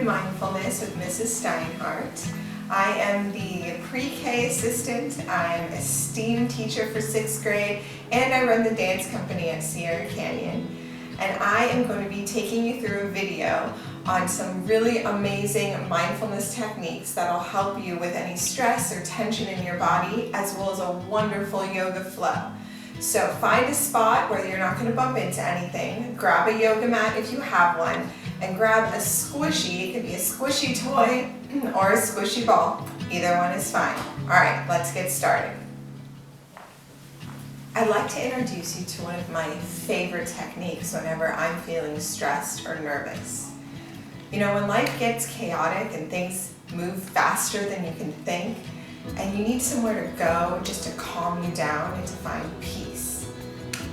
Mindfulness with Mrs. Steinhardt. I am the pre-K assistant, I'm an esteemed teacher for 6th grade, and I run the dance company at Sierra Canyon. And I am going to be taking you through a video on some really amazing mindfulness techniques that'll help you with any stress or tension in your body, as well as a wonderful yoga flow. So find a spot where you're not going to bump into anything, grab a yoga mat if you have one, and grab a squishy, it could be a squishy toy or a squishy ball. Either one is fine. All right, let's get started. I'd like to introduce you to one of my favorite techniques whenever I'm feeling stressed or nervous. You know, when life gets chaotic and things move faster than you can think, and you need somewhere to go just to calm you down and to find peace,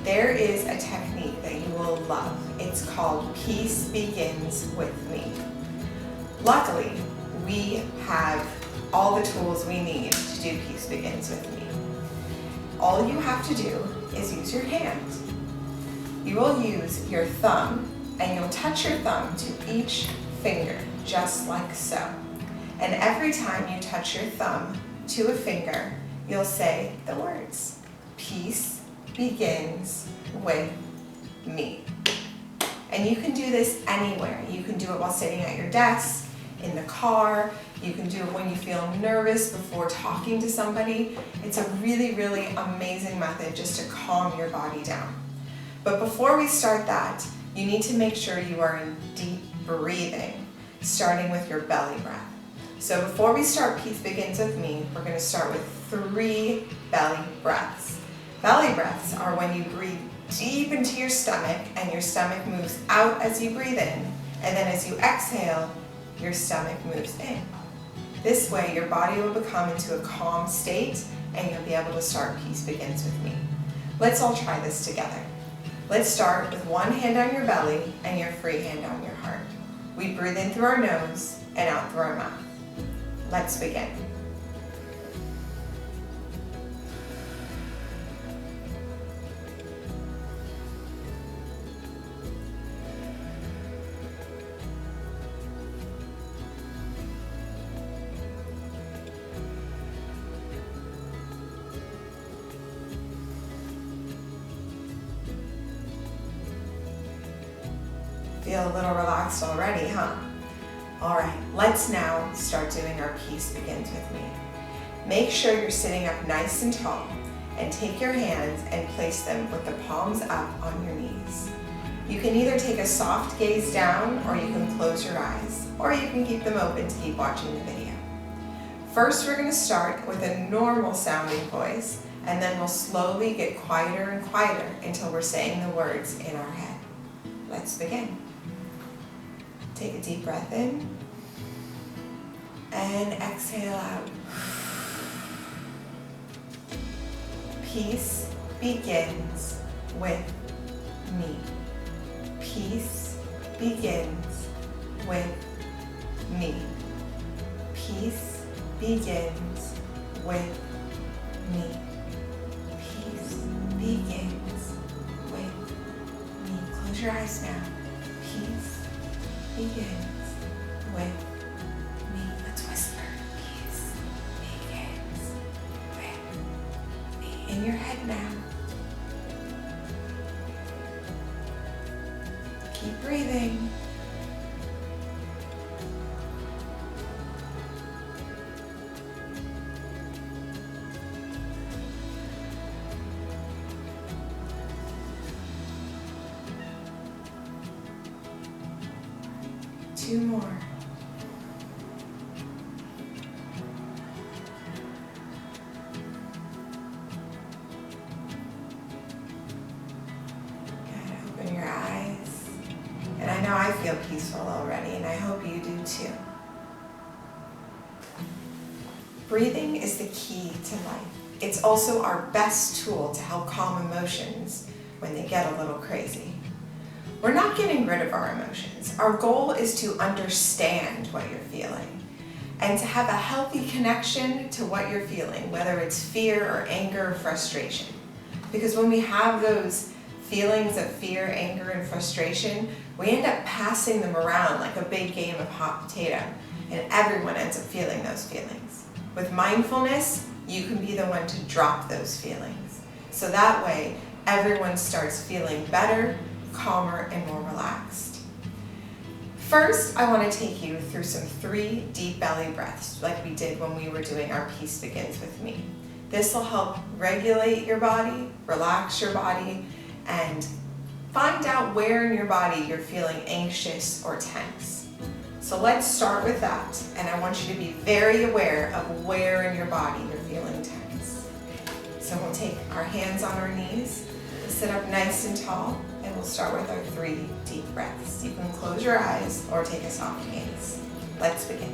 there is a technique that you will love. It's called Peace Begins With Me. Luckily, we have all the tools we need to do Peace Begins With Me. All you have to do is use your hand. You will use your thumb, and you'll touch your thumb to each finger, just like so. And every time you touch your thumb to a finger, you'll say the words, peace begins with me. And you can do this anywhere. You can do it while sitting at your desk, in the car. You can do it when you feel nervous before talking to somebody. It's a really, really amazing method just to calm your body down. But before we start that, you need to make sure you are in deep breathing, starting with your belly breath. So before we start Peace Begins With Me, we're going to start with 3 belly breaths. Belly breaths are when you breathe deep into your stomach and your stomach moves out as you breathe in, and then as you exhale, your stomach moves in. This way your body will become into a calm state and you'll be able to start Peace Begins With Me. Let's all try this together. Let's start with one hand on your belly and your free hand on your heart. We breathe in through our nose and out through our mouth. Let's begin. Feel a little relaxed already, huh? All right, let's now start doing our Peace Begins With Me. Make sure you're sitting up nice and tall, and take your hands and place them with the palms up on your knees. You can either take a soft gaze down, or you can close your eyes, or you can keep them open to keep watching the video. First, we're going to start with a normal sounding voice, and then we'll slowly get quieter and quieter until we're saying the words in our head. Let's begin. Take a deep breath in and exhale out. Peace begins with me. Peace begins with me. Peace begins with me. Peace begins with me. Close your eyes now. Peace begins with me. Let's whisper. Peace begins with me. In your head now. Keep breathing. Two more. Good. Open your eyes. And I know I feel peaceful already, and I hope you do too. Breathing is the key to life. It's also our best tool to help calm emotions when they get a little crazy. We're not getting rid of our emotions. Our goal is to understand what you're feeling and to have a healthy connection to what you're feeling, whether it's fear or anger or frustration. Because when we have those feelings of fear, anger, and frustration, we end up passing them around like a big game of hot potato, and everyone ends up feeling those feelings. With mindfulness, you can be the one to drop those feelings. So that way, everyone starts feeling better, calmer, and more relaxed. First, I want to take you through some 3 deep belly breaths, like we did when we were doing our Peace Begins With Me. This will help regulate your body, relax your body, and find out where in your body you're feeling anxious or tense. So let's start with that, and I want you to be very aware of where in your body you're feeling tense. So we'll take our hands on our knees, we'll sit up nice and tall, and we'll start with our 3 deep breaths. You can close your eyes or take a soft gaze. Let's begin.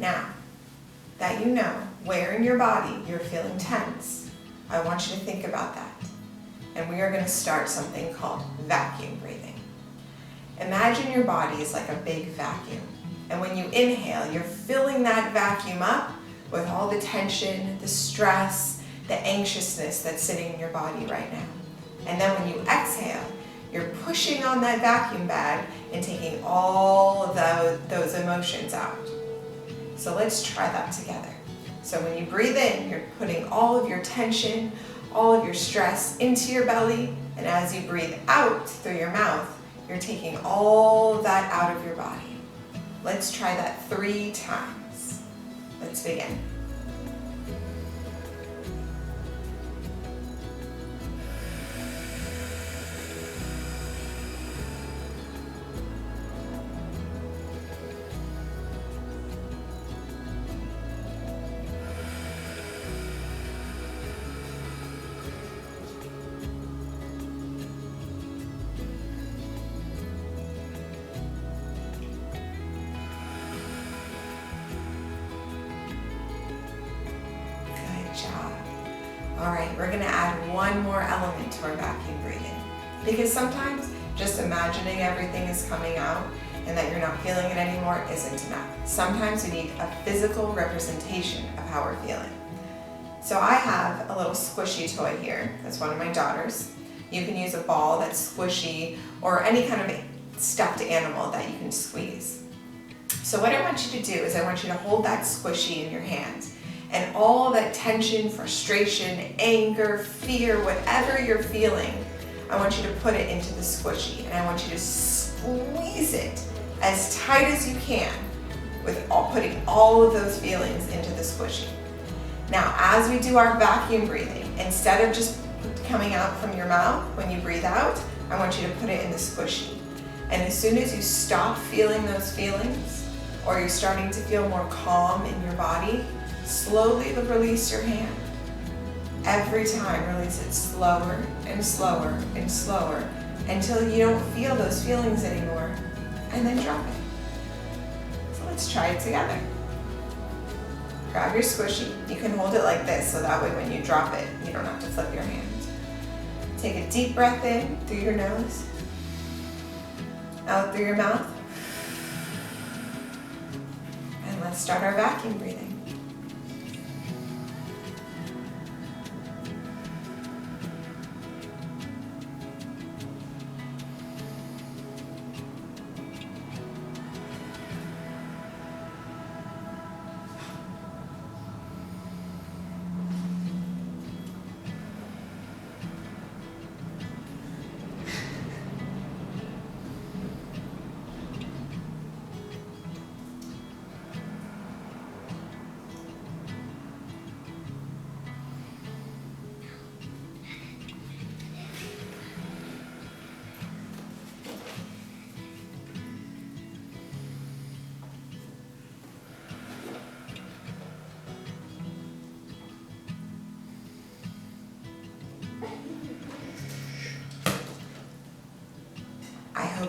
Now that you know where in your body you're feeling tense, I want you to think about that. And we are going to start something called vacuum breathing. Imagine your body is like a big vacuum. And when you inhale, you're filling that vacuum up with all the tension, the stress, the anxiousness that's sitting in your body right now. And then when you exhale, you're pushing on that vacuum bag and taking all of those emotions out. So let's try that together. So when you breathe in, you're putting all of your tension, all of your stress into your belly, and as you breathe out through your mouth, you're taking all of that out of your body. Let's try that 3 times. Let's begin. All right, we're going to add one more element to our vacuum breathing, because sometimes just imagining everything is coming out and that you're not feeling it anymore isn't enough. Sometimes we need a physical representation of how we're feeling. So I have a little squishy toy here. That's one of my daughters. You can use a ball that's squishy or any kind of stuffed animal that you can squeeze. So what I want you to do is I want you to hold that squishy in your hand. And all that tension, frustration, anger, fear, whatever you're feeling, I want you to put it into the squishy. And I want you to squeeze it as tight as you can with putting all of those feelings into the squishy. Now, as we do our vacuum breathing, instead of just coming out from your mouth when you breathe out, I want you to put it in the squishy. And as soon as you stop feeling those feelings, or you're starting to feel more calm in your body, slowly release your hand. Every time, release it slower and slower and slower until you don't feel those feelings anymore, and then drop it. So let's try it together. Grab your squishy. You can hold it like this, so that way when you drop it, you don't have to flip your hand. Take a deep breath in through your nose, out through your mouth, and let's start our vacuum breathing.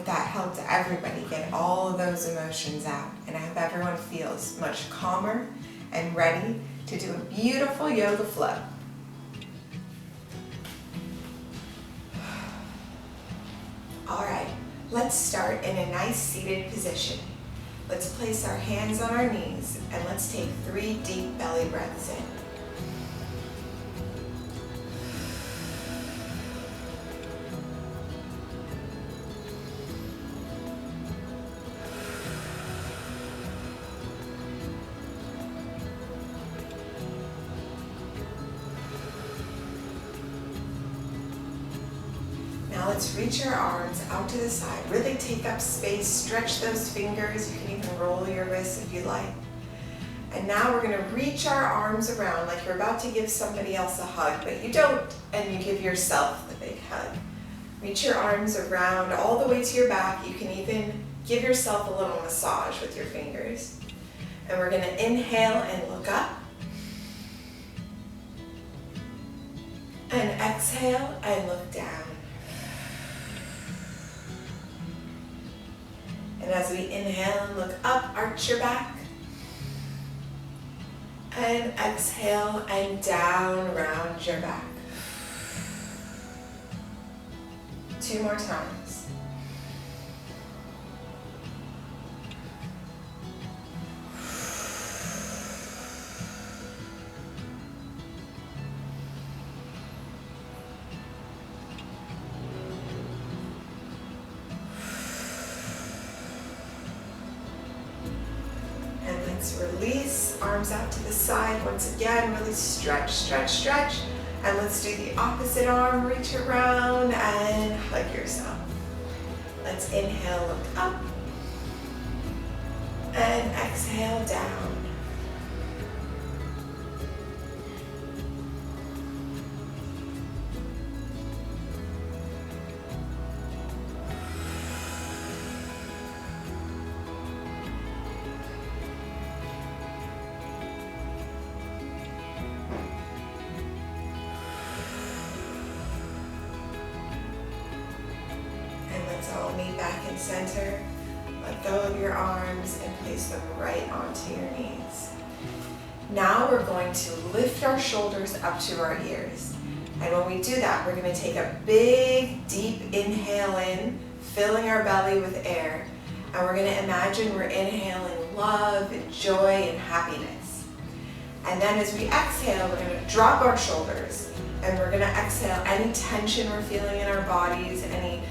that helped everybody get all of those emotions out. And I hope everyone feels much calmer and ready to do a beautiful yoga flow. All right, let's start in a nice seated position. Let's place our hands on our knees and let's take 3 deep belly breaths in. Now let's reach our arms out to the side. Really take up space, stretch those fingers. You can even roll your wrists if you like. And now we're gonna reach our arms around like you're about to give somebody else a hug, but you don't, and you give yourself the big hug. Reach your arms around all the way to your back. You can even give yourself a little massage with your fingers. And we're gonna inhale and look up. And exhale and look down. And as we inhale and look up, arch your back. And exhale and down, round your back. 2 more times. Let's release, arms out to the side. Once again, really stretch, stretch, stretch. And let's do the opposite arm, reach around and hug yourself. Let's inhale, look up. And exhale, down. All meet back in center. Let go of your arms and place them right onto your knees. Now we're going to lift our shoulders up to our ears. And when we do that, we're going to take a big, deep inhale in, filling our belly with air. And we're going to imagine we're inhaling love and joy and happiness. And then as we exhale, we're going to drop our shoulders. And we're going to exhale any tension we're feeling in our bodies, any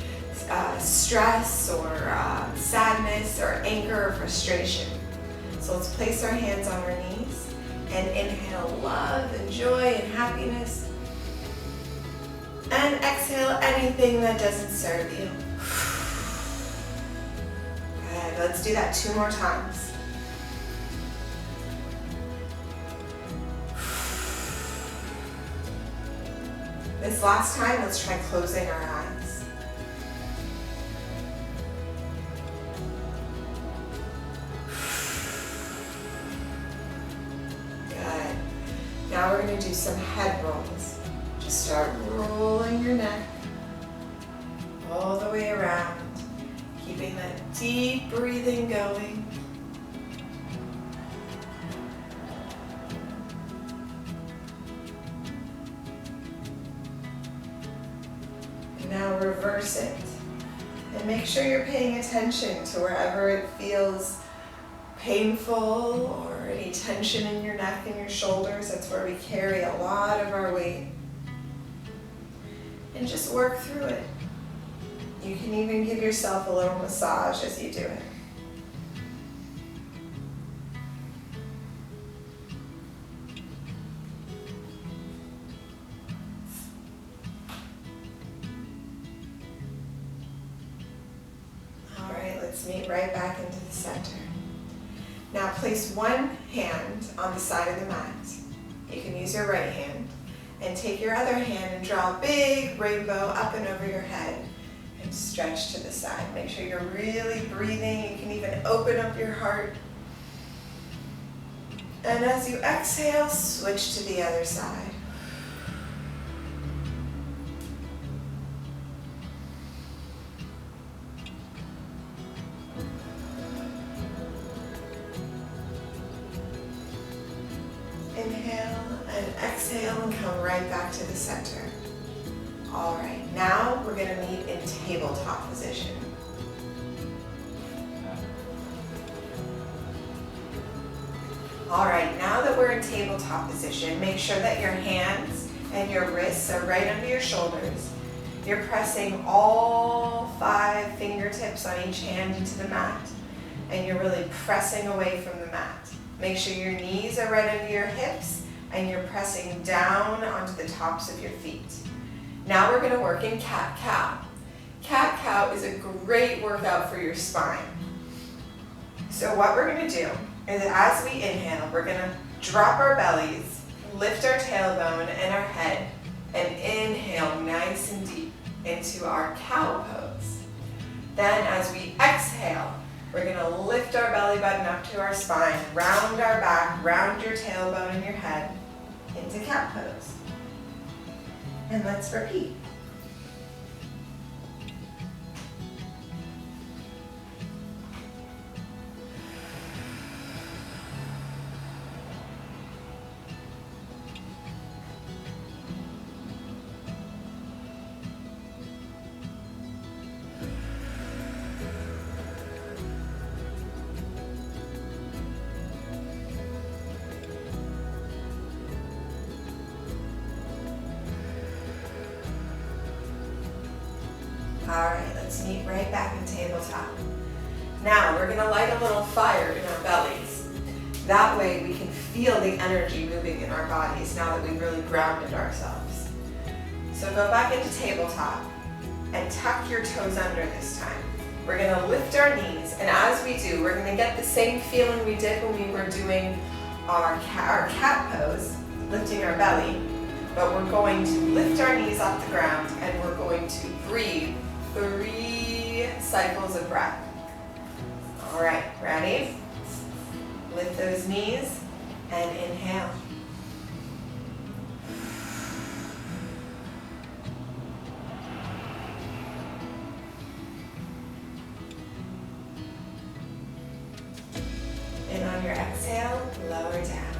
stress or sadness or anger or frustration. So let's place our hands on our knees and inhale love and joy and happiness. And exhale anything that doesn't serve you. Good. Let's do that 2 more times. This last time, let's try closing our eyes. Now we're going to do some head rolls. Just start rolling your neck all the way around, keeping that deep breathing going. And now reverse it and make sure you're paying attention to wherever it feels painful or any tension in your neck and your shoulders. That's where we carry a lot of our weight. And just work through it. You can even give yourself a little massage as you do it. All right, let's meet right back into the center. Now place one hand on the side of the mat. You can use your right hand. And take your other hand and draw a big rainbow up and over your head. And stretch to the side. Make sure you're really breathing. You can even open up your heart. And as you exhale, switch to the other side. Inhale and exhale and come right back to the center. All right, now we're going to meet in tabletop position. All right, now that we're in tabletop position, make sure that your hands and your wrists are right under your shoulders. You're pressing all 5 fingertips on each hand into the mat, and you're really pressing away from the mat. Make sure your knees are right under your hips, and you're pressing down onto the tops of your feet. Now we're going to work in cat-cow. Cat-cow is a great workout for your spine. So what we're going to do is as we inhale, we're going to drop our bellies, lift our tailbone and our head, and inhale nice and deep into our cow pose. Then as we exhale, we're going to lift our belly button up to our spine, round our back, round your tailbone and your head into cat pose. And let's repeat. All right, let's meet right back in tabletop. Now we're going to light a little fire in our bellies. That way we can feel the energy moving in our bodies now that we've really grounded ourselves. So go back into tabletop and tuck your toes under this time. We're going to lift our knees, and as we do, we're going to get the same feeling we did when we were doing our cat pose, lifting our belly, but we're going to lift our knees off the ground and we're going to breathe 3 cycles of breath. All right, ready? Lift those knees and inhale. And on your exhale, lower down.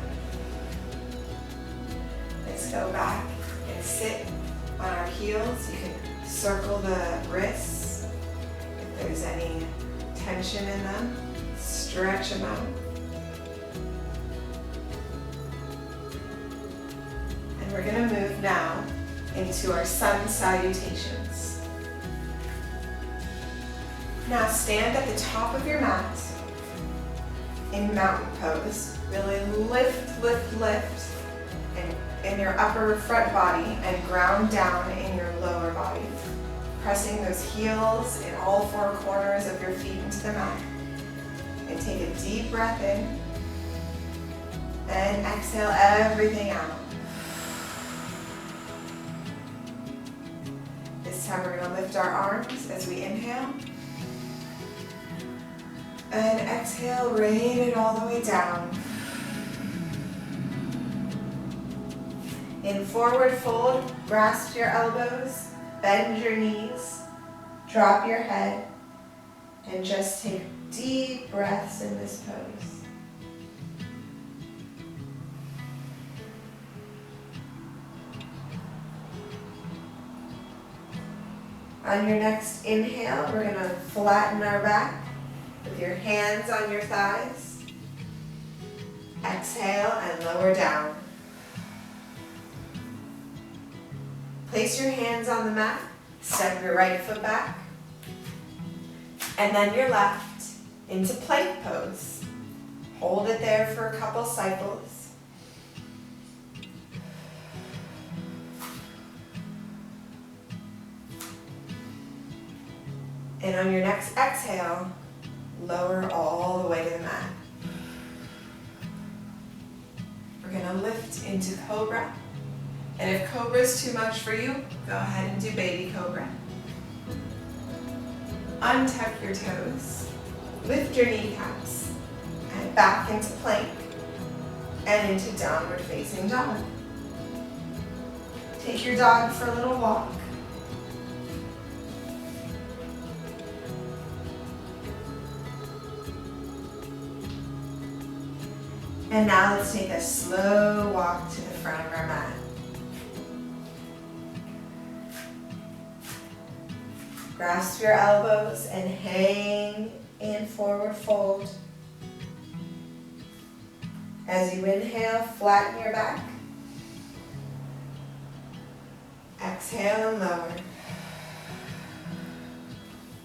Let's go back and sit on our heels. You can circle the wrists if there's any tension in them. Stretch them out. And we're going to move now into our sun salutations. Now stand at the top of your mat in mountain pose. Really lift, lift, lift in your upper front body and ground down in your lower body. Pressing those heels in all 4 corners of your feet into the mat. And take a deep breath in. And exhale everything out. This time we're going to lift our arms as we inhale. And exhale, rain it all the way down. In forward fold, grasp your elbows, bend your knees, drop your head, and just take deep breaths in this pose. On your next inhale, we're going to flatten our back with your hands on your thighs. Exhale and lower down. Place your hands on the mat, step your right foot back, and then your left into plank pose. Hold it there for a couple cycles. And on your next exhale, lower all the way to the mat. We're going to lift into cobra. And if cobra is too much for you, go ahead and do baby cobra. Untuck your toes, lift your kneecaps, and back into plank, and into downward facing dog. Take your dog for a little walk. And now let's take a slow walk to the front of our mat. Grasp your elbows and hang in forward fold. As you inhale, flatten your back. Exhale and lower.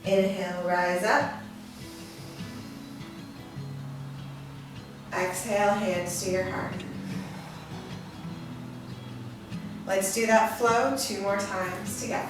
Inhale, rise up. Exhale, hands to your heart. Let's do that flow 2 more times together.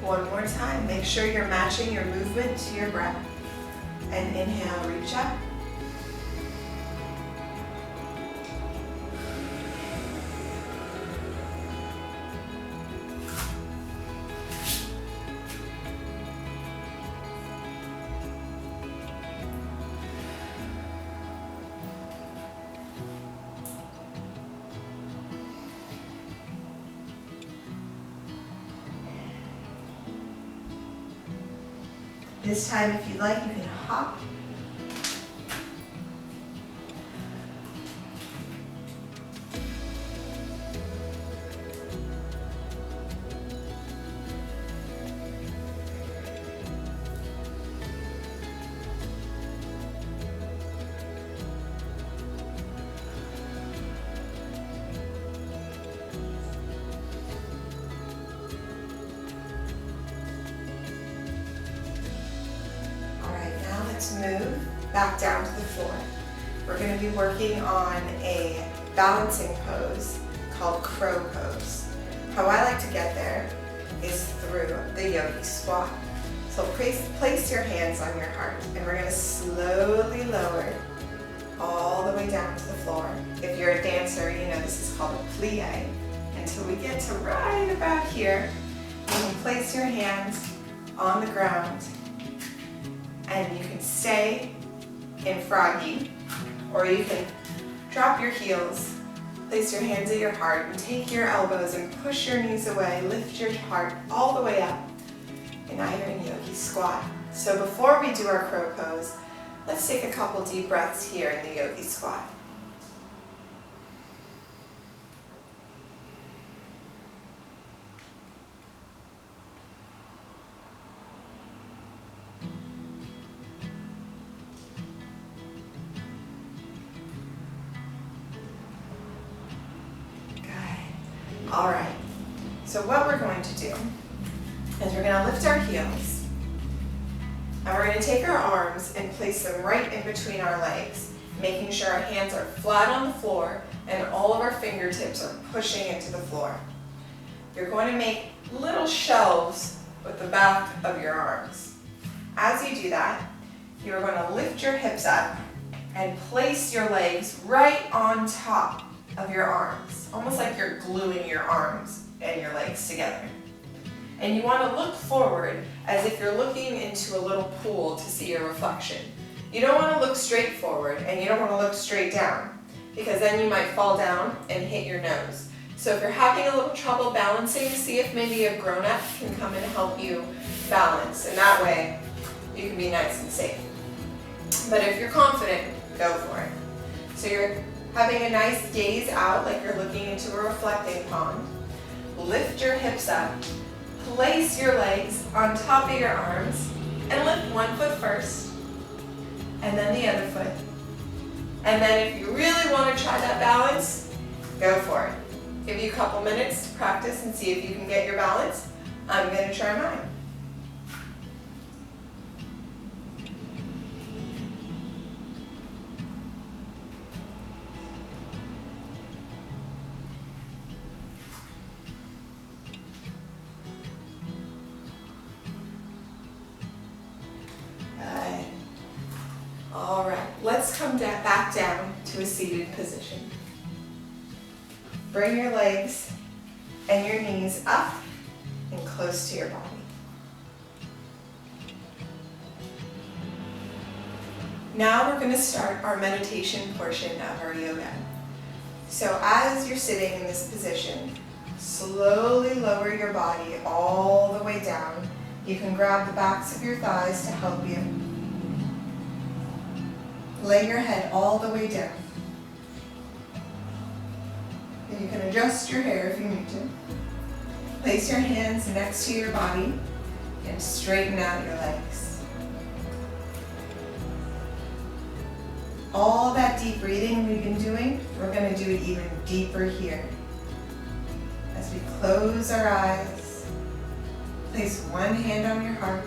One more time. Make sure you're matching your movement to your breath. And inhale, reach up. This time, if you'd like, you can hop. Move back down to the floor. We're going to be working on a balancing pose called crow pose. How I like to get there is through the yogi squat. So place your hands on your heart, and we're going to slowly lower all the way down to the floor. If you're a dancer, you know this is called a plie. Until we get to right about here, you can place your hands on the ground. And you can stay in froggy, or you can drop your heels, place your hands at your heart, and take your elbows and push your knees away, lift your heart all the way up. And now you're in yogi squat. So before we do our crow pose, let's take a couple deep breaths here in the yogi squat. All right, so what we're going to do is we're going to lift our heels, and we're going to take our arms and place them right in between our legs, making sure our hands are flat on the floor and all of our fingertips are pushing into the floor. You're going to make little shelves with the back of your arms. As you do that, you're going to lift your hips up and place your legs right on top of your arms, almost like you're gluing your arms and your legs together. And you want to look forward as if you're looking into a little pool to see your reflection. You don't want to look straight forward, and you don't want to look straight down, because then you might fall down and hit your nose. So if you're having a little trouble balancing, see if maybe a grown-up can come and help you balance, and that way you can be nice and safe. But if you're confident, go for it. So you're having a nice gaze out like you're looking into a reflecting pond. Lift your hips up, place your legs on top of your arms, and lift one foot first, and then the other foot. And then if you really want to try that balance, go for it. Give you a couple minutes to practice and see if you can get your balance. I'm going to try mine. Good. All right, let's come back down to a seated position. Bring your legs and your knees up and close to your body. Now we're going to start our meditation portion of our yoga. So as you're sitting in this position, slowly lower your body all the way down. You can grab the backs of your thighs to help you. Lay your head all the way down. And you can adjust your hair if you need to. Place your hands next to your body and straighten out your legs. All that deep breathing we've been doing, we're going to do it even deeper here. As we close our eyes, place one hand on your heart,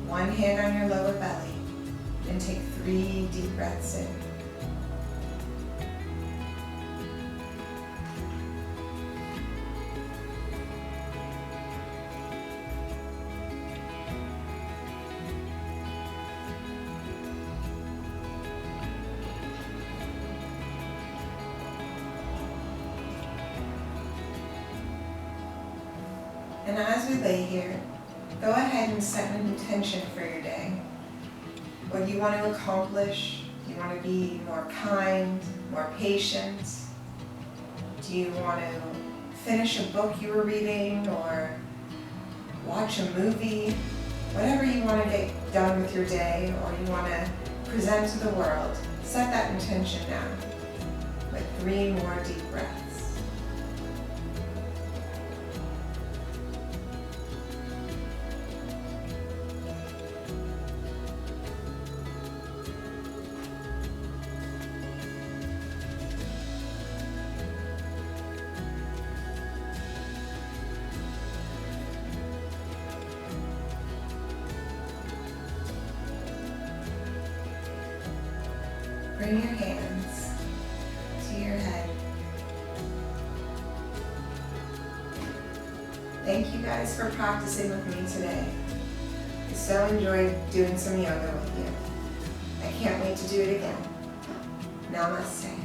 one hand on your lower belly, and take 3 deep breaths in. And as we lay here, go ahead and set an intention for your day. What do you want to accomplish? Do you want to be more kind, more patient? Do you want to finish a book you were reading or watch a movie? Whatever you want to get done with your day or you want to present to the world, set that intention now with 3 more deep breaths. Bring your hands to your head. Thank you guys for practicing with me today. I so enjoyed doing some yoga with you. I can't wait to do it again. Namaste.